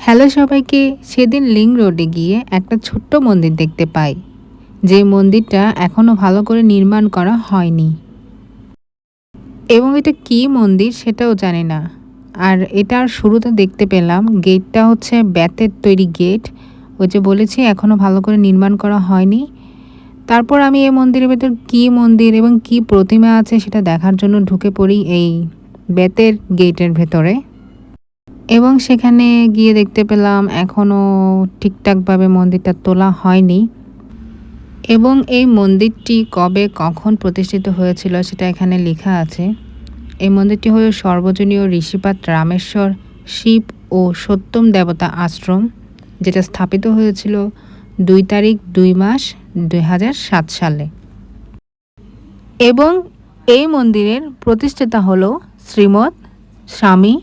Hello সবাইকে। সেদিন link রোডে গিয়ে একটা ছোট্ট মন্দির দেখতে পাই, যে মন্দিরটা এখনো ভালো করে নির্মাণ করা হয়নি এবং এটা কি মন্দির সেটাও জানি না। আর এটার শুরুতে দেখতে পেলাম গেটটা হচ্ছে বেতের তৈরি গেট। ওই যে বলেছি এখনো ভালো করে নির্মাণ করা হয়নি। তারপর আমি এই মন্দিরের ভেতর কি মন্দির এবং কি প্রতিমা আছে সেটা দেখার জন্য ঢুকে পড়ি এই বেতের গেটের ভেতরে। এবং সেখানে গিয়ে দেখতে পেলাম এখনও ঠিকঠাকভাবে মন্দিরটা তোলা হয়নি এবং এই মন্দিরটি কবে কখন প্রতিষ্ঠিত হয়েছিল সেটা এখানে লেখা আছে। এই মন্দিরটি হল সর্বজনীয় ঋষিপাদ রামেশ্বর শিব ও সত্যম দেবতা আশ্রম, যেটা স্থাপিত হয়েছিল 2 তারিখ 2 মাস 2007 সালে। এবং এই মন্দিরের প্রতিষ্ঠাতা হল শ্রীমৎ স্বামী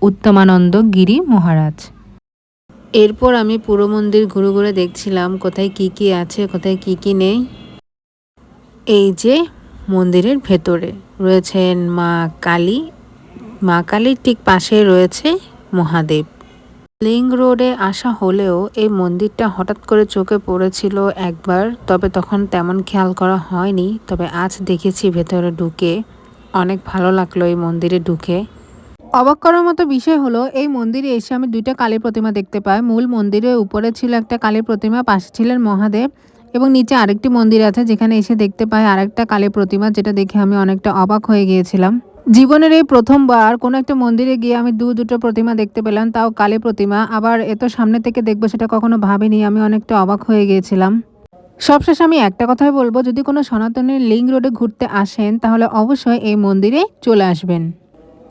উত্তমানন্দ গিরি মহারাজ। এরপর আমি পুরো মন্দির ঘুরে ঘুরে দেখছিলাম কোথায় কি কি আছে, কোথায় কি কি নেই। এই যে মন্দিরের ভেতরে রয়েছেন মা কালী। মা কালীর ঠিক পাশে রয়েছে মহাদেব। লিং রোডে আসা হলেও এই মন্দিরটা হঠাৎ করে চোখে পড়েছিল একবার, তবে তখন তেমন খেয়াল করা হয়নি। তবে আজ দেখেছি ভেতরে ঢুকে, অনেক ভালো লাগলো এই মন্দিরে ঢুকে। অবাক করার মতো বিষয় হলো এই মন্দিরে এসে আমি 2টা কালী প্রতিমা দেখতে পাই। মূল মন্দিরের উপরে ছিল একটা কালী প্রতিমা, পাশে ছিলেন মহাদেব এবং নিচে আরেকটি মন্দির আছে যেখানে এসে দেখতে পাই আরেকটা কালী প্রতিমা, যেটা দেখে আমি অনেকটা অবাক হয়ে গিয়েছিলাম। জীবনের এই প্রথমবার কোনো একটা মন্দিরে গিয়ে আমি দুটো প্রতিমা দেখতে পেলাম, তাও কালী প্রতিমা। আবার এত সামনে থেকে দেখবো সেটা কখনো ভাবিনি। আমি অনেকটা অবাক হয়ে গিয়েছিলাম। সবশেষে আমি একটা কথাই বলবো, যদি কোনো সনাতনের লিং রোডে ঘুরতে আসেন তাহলে অবশ্যই এই মন্দিরে চলে আসবেন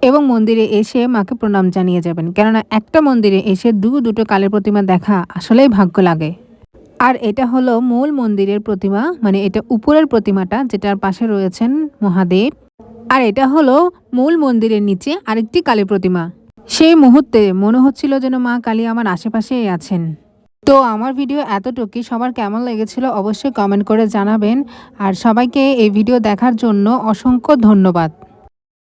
এবং মন্দিরে এসে মাকে প্রণাম জানিয়ে যাবেন, কেননা একটা মন্দিরে এসে দুটো কালী প্রতিমা দেখা আসলেই ভাগ্য লাগে। আর এটা হলো মূল মন্দিরের প্রতিমা, মানে এটা উপরের প্রতিমাটা যেটার পাশে রয়েছেন মহাদেব। আর এটা হলো মূল মন্দিরের নিচে আরেকটি কালী প্রতিমা। সেই মুহূর্তে মনে হচ্ছিল যেন মা কালী আমার আশেপাশেই আছেন। তো আমার ভিডিও এতটুকুই। সবার কেমন লেগেছিল অবশ্যই কমেন্ট করে জানাবেন। আর সবাইকে এই ভিডিও দেখার জন্য অসংখ্য ধন্যবাদ।